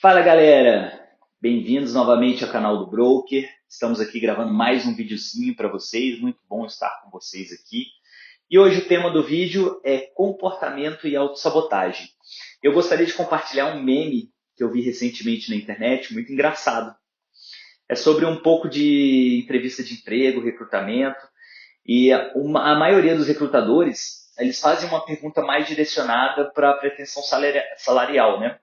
Fala galera, bem-vindos novamente ao canal do Broker. Estamos aqui gravando mais um videozinho para vocês, muito bom estar com vocês aqui. E hoje o tema do vídeo é comportamento e autossabotagem. Eu gostaria de compartilhar um meme que eu vi recentemente na internet, muito engraçado. É sobre um pouco de entrevista de emprego, recrutamento, e a maioria dos recrutadores, eles fazem uma pergunta mais direcionada para a pretensão salarial, né?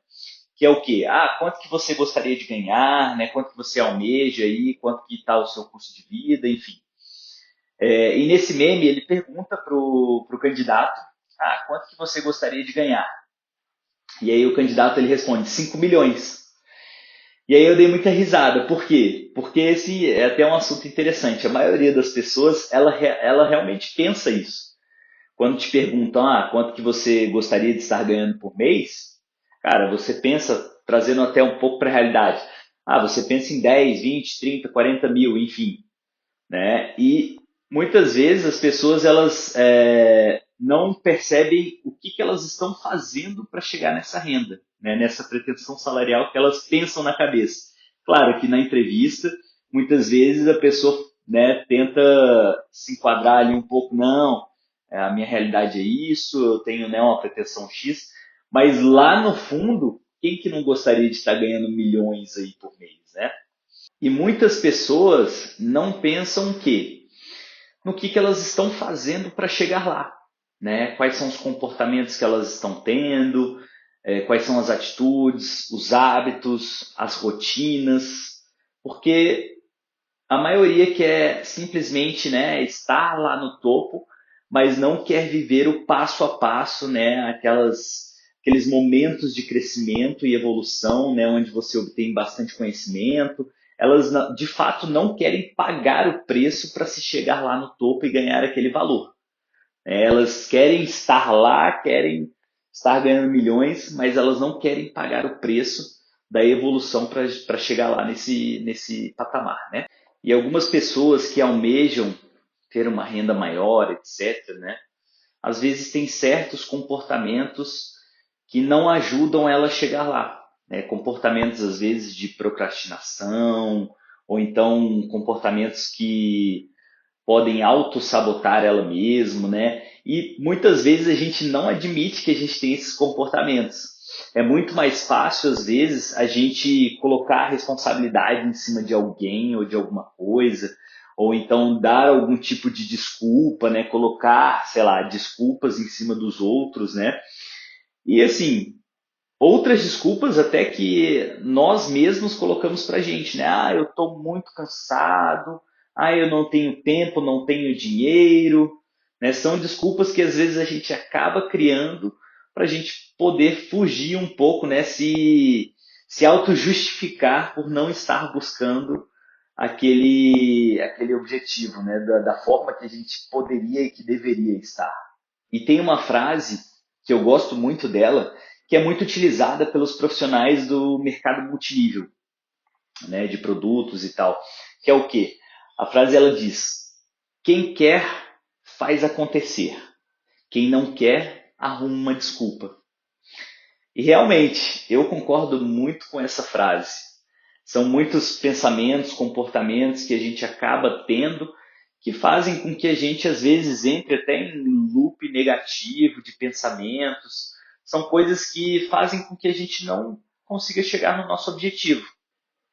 Que é o quê? Quanto que você gostaria de ganhar, né? Quanto que você almeja aí, quanto que está o seu custo de vida, enfim. E nesse meme ele pergunta pro candidato, quanto que você gostaria de ganhar? E aí o candidato ele responde 5 milhões. E aí eu dei muita risada. Por quê? Porque esse é até um assunto interessante. A maioria das pessoas, ela realmente pensa isso. Quando te perguntam, quanto que você gostaria de estar ganhando por mês, cara, você pensa, trazendo até um pouco para a realidade, você pensa em 10, 20, 30, 40 mil, enfim, né? E muitas vezes as pessoas, elas não percebem o que elas estão fazendo para chegar nessa renda, né? Nessa pretensão salarial que elas pensam na cabeça. Claro que na entrevista, muitas vezes a pessoa, né, tenta se enquadrar ali um pouco, não, a minha realidade é isso, eu tenho, né, uma pretensão X, mas lá no fundo, quem que não gostaria de estar ganhando milhões aí por mês, né? E muitas pessoas não pensam no que elas estão fazendo para chegar lá, né? Quais são os comportamentos que elas estão tendo, quais são as atitudes, os hábitos, as rotinas, porque a maioria quer simplesmente, né, estar lá no topo, mas não quer viver o passo a passo, né, aqueles momentos de crescimento e evolução, né, onde você obtém bastante conhecimento. Elas, de fato, não querem pagar o preço para se chegar lá no topo e ganhar aquele valor. Elas querem estar lá, querem estar ganhando milhões, mas elas não querem pagar o preço da evolução para chegar lá nesse patamar, né? E algumas pessoas que almejam ter uma renda maior, etc., né? Às vezes têm certos comportamentos que não ajudam ela a chegar lá, né? Comportamentos às vezes de procrastinação, ou então comportamentos que podem auto-sabotar ela mesma, né? E muitas vezes a gente não admite que a gente tem esses comportamentos. É muito mais fácil, às vezes, a gente colocar a responsabilidade em cima de alguém ou de alguma coisa, ou então dar algum tipo de desculpa, né? Colocar, sei lá, desculpas em cima dos outros, né? E assim, outras desculpas até que nós mesmos colocamos pra gente, né? Eu tô muito cansado, eu não tenho tempo, não tenho dinheiro, né? São desculpas que às vezes a gente acaba criando para a gente poder fugir um pouco, né? Se auto-justificar por não estar buscando aquele objetivo, né? Da forma que a gente poderia e que deveria estar. E tem uma frase que eu gosto muito dela, que é muito utilizada pelos profissionais do mercado multinível, né, de produtos e tal, que é o quê? A frase ela diz: quem quer faz acontecer, quem não quer arruma uma desculpa. E realmente, eu concordo muito com essa frase. São muitos pensamentos, comportamentos que a gente acaba tendo que fazem com que a gente às vezes entre até em loop negativo de pensamentos. São coisas que fazem com que a gente não consiga chegar no nosso objetivo.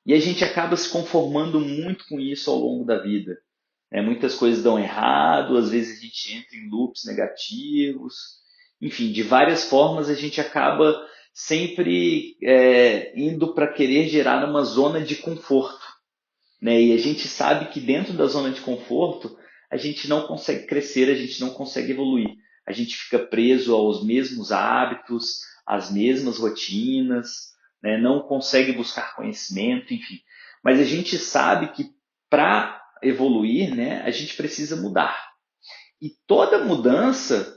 E a gente acaba se conformando muito com isso ao longo da vida. Muitas coisas dão errado, às vezes a gente entra em loops negativos, enfim, de várias formas a gente acaba sempre indo para querer gerar uma zona de conforto, né? E a gente sabe que dentro da zona de conforto a gente não consegue crescer, a gente não consegue evoluir, a gente fica preso aos mesmos hábitos, às mesmas rotinas, né? Não consegue buscar conhecimento, enfim. Mas a gente sabe que para evoluir, né, a gente precisa mudar. E toda mudança,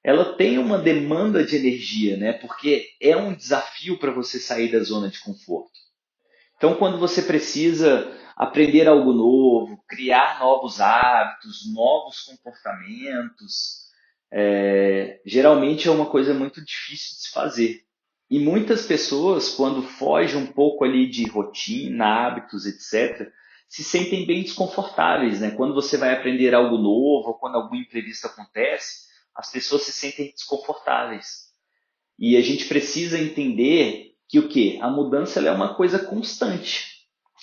ela tem uma demanda de energia, né? Porque é um desafio para você sair da zona de conforto. Então, quando você precisa aprender algo novo, criar novos hábitos, novos comportamentos, geralmente é uma coisa muito difícil de se fazer. E muitas pessoas, quando fogem um pouco ali de rotina, hábitos, etc., se sentem bem desconfortáveis, né? Quando você vai aprender algo novo, ou quando algum imprevisto acontece, as pessoas se sentem desconfortáveis. E a gente precisa entender que o quê? A mudança ela é uma coisa constante.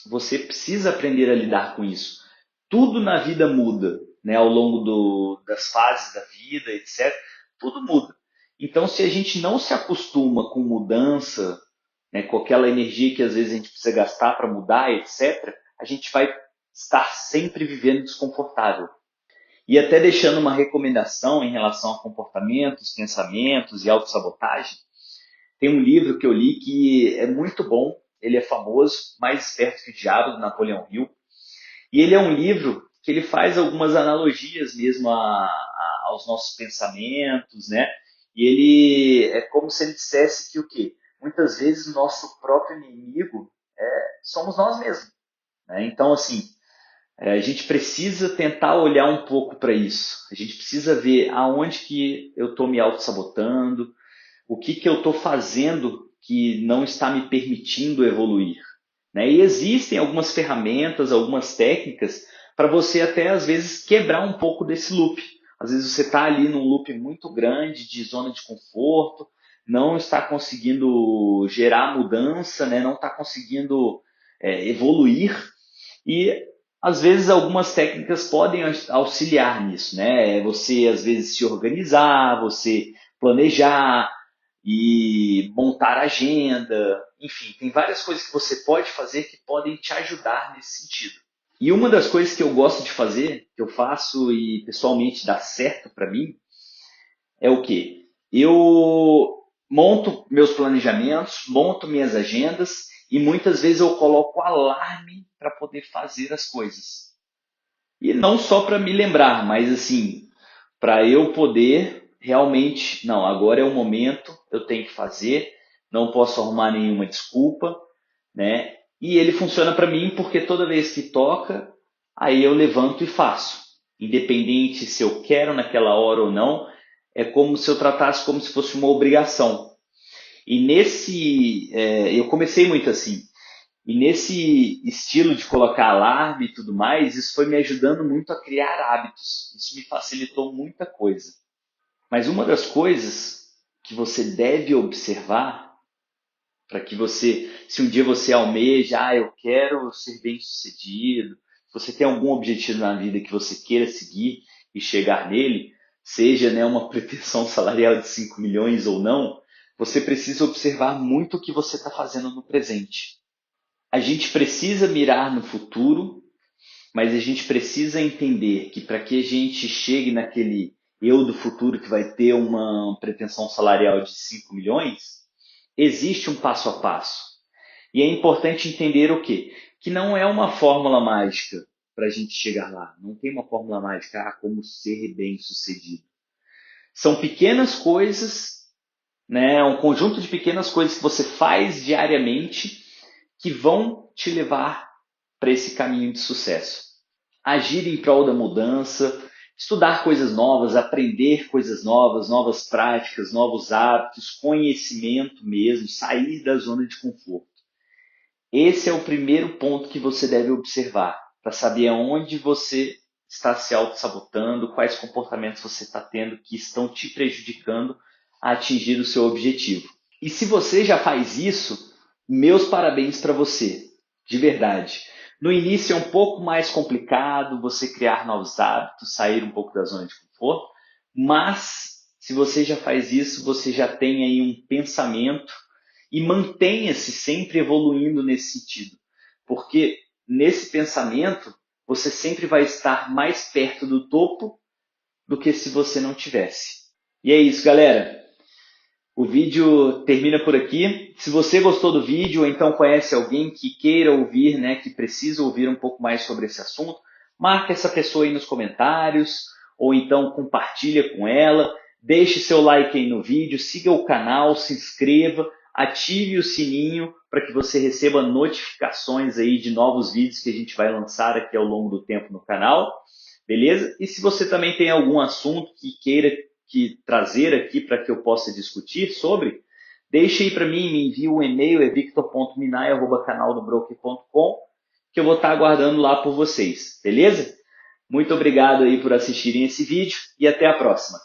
Você precisa aprender a lidar com isso. Tudo na vida muda, né? Ao longo das fases da vida, etc. Tudo muda. Então, se a gente não se acostuma com mudança, né, com aquela energia que às vezes a gente precisa gastar para mudar, etc., a gente vai estar sempre vivendo desconfortável. E até deixando uma recomendação em relação a comportamentos, pensamentos e autossabotagem, tem um livro que eu li que é muito bom, ele é famoso, Mais Esperto que o Diabo, do Napoleão Hill. E ele é um livro que ele faz algumas analogias mesmo aos nossos pensamentos, né? E ele é como se ele dissesse que o quê? Muitas vezes o nosso próprio inimigo somos nós mesmos, né? Então, assim, a gente precisa tentar olhar um pouco para isso. A gente precisa ver aonde que eu estou me auto-sabotando, o que, que eu estou fazendo que não está me permitindo evoluir. Né? E existem algumas ferramentas, algumas técnicas para você até às vezes quebrar um pouco desse loop. Às vezes você está ali num loop muito grande de zona de conforto, não está conseguindo gerar mudança, né? Não está conseguindo evoluir e às vezes algumas técnicas podem auxiliar nisso, né? Você às vezes se organizar, você planejar, e montar agenda, enfim, tem várias coisas que você pode fazer que podem te ajudar nesse sentido. E uma das coisas que eu gosto de fazer, que eu faço e pessoalmente dá certo para mim, é o quê? Eu monto meus planejamentos, monto minhas agendas e muitas vezes eu coloco alarme para poder fazer as coisas. E não só para me lembrar, mas assim, para eu poder realmente, não, agora é o momento, eu tenho que fazer, não posso arrumar nenhuma desculpa, né? E ele funciona para mim porque toda vez que toca, aí eu levanto e faço. Independente se eu quero naquela hora ou não, é como se eu tratasse como se fosse uma obrigação. E eu comecei muito assim. E nesse estilo de colocar alarme e tudo mais, isso foi me ajudando muito a criar hábitos. Isso me facilitou muita coisa. Mas uma das coisas que você deve observar para que você, se um dia você almeja, eu quero ser bem-sucedido, se você tem algum objetivo na vida que você queira seguir e chegar nele, seja, né, uma pretensão salarial de 5 milhões ou não, você precisa observar muito o que você está fazendo no presente. A gente precisa mirar no futuro, mas a gente precisa entender que para que a gente chegue naquele eu do futuro que vai ter uma pretensão salarial de 5 milhões, existe um passo a passo. E é importante entender o quê? Que não é uma fórmula mágica para a gente chegar lá. Não tem uma fórmula mágica, como ser bem sucedido. São pequenas coisas, né? Um conjunto de pequenas coisas que você faz diariamente que vão te levar para esse caminho de sucesso. Agir em prol da mudança, estudar coisas novas, aprender coisas novas, novas práticas, novos hábitos, conhecimento mesmo, sair da zona de conforto. Esse é o primeiro ponto que você deve observar, para saber aonde você está se auto-sabotando, quais comportamentos você está tendo que estão te prejudicando a atingir o seu objetivo. E se você já faz isso, meus parabéns para você, de verdade. No início é um pouco mais complicado você criar novos hábitos, sair um pouco da zona de conforto, mas se você já faz isso, você já tem aí um pensamento e mantenha-se sempre evoluindo nesse sentido, porque nesse pensamento você sempre vai estar mais perto do topo do que se você não tivesse. E é isso, galera. O vídeo termina por aqui. Se você gostou do vídeo ou então conhece alguém que queira ouvir, né, que precisa ouvir um pouco mais sobre esse assunto, marque essa pessoa aí nos comentários ou então compartilha com ela. Deixe seu like aí no vídeo, siga o canal, se inscreva, ative o sininho para que você receba notificações aí de novos vídeos que a gente vai lançar aqui ao longo do tempo no canal. Beleza? E se você também tem algum assunto que queira trazer aqui para que eu possa discutir sobre, deixa aí para mim, me envia um e-mail, é victor.minay@canaldobroker.com, que eu vou estar aguardando lá por vocês, beleza? Muito obrigado aí por assistirem esse vídeo e até a próxima.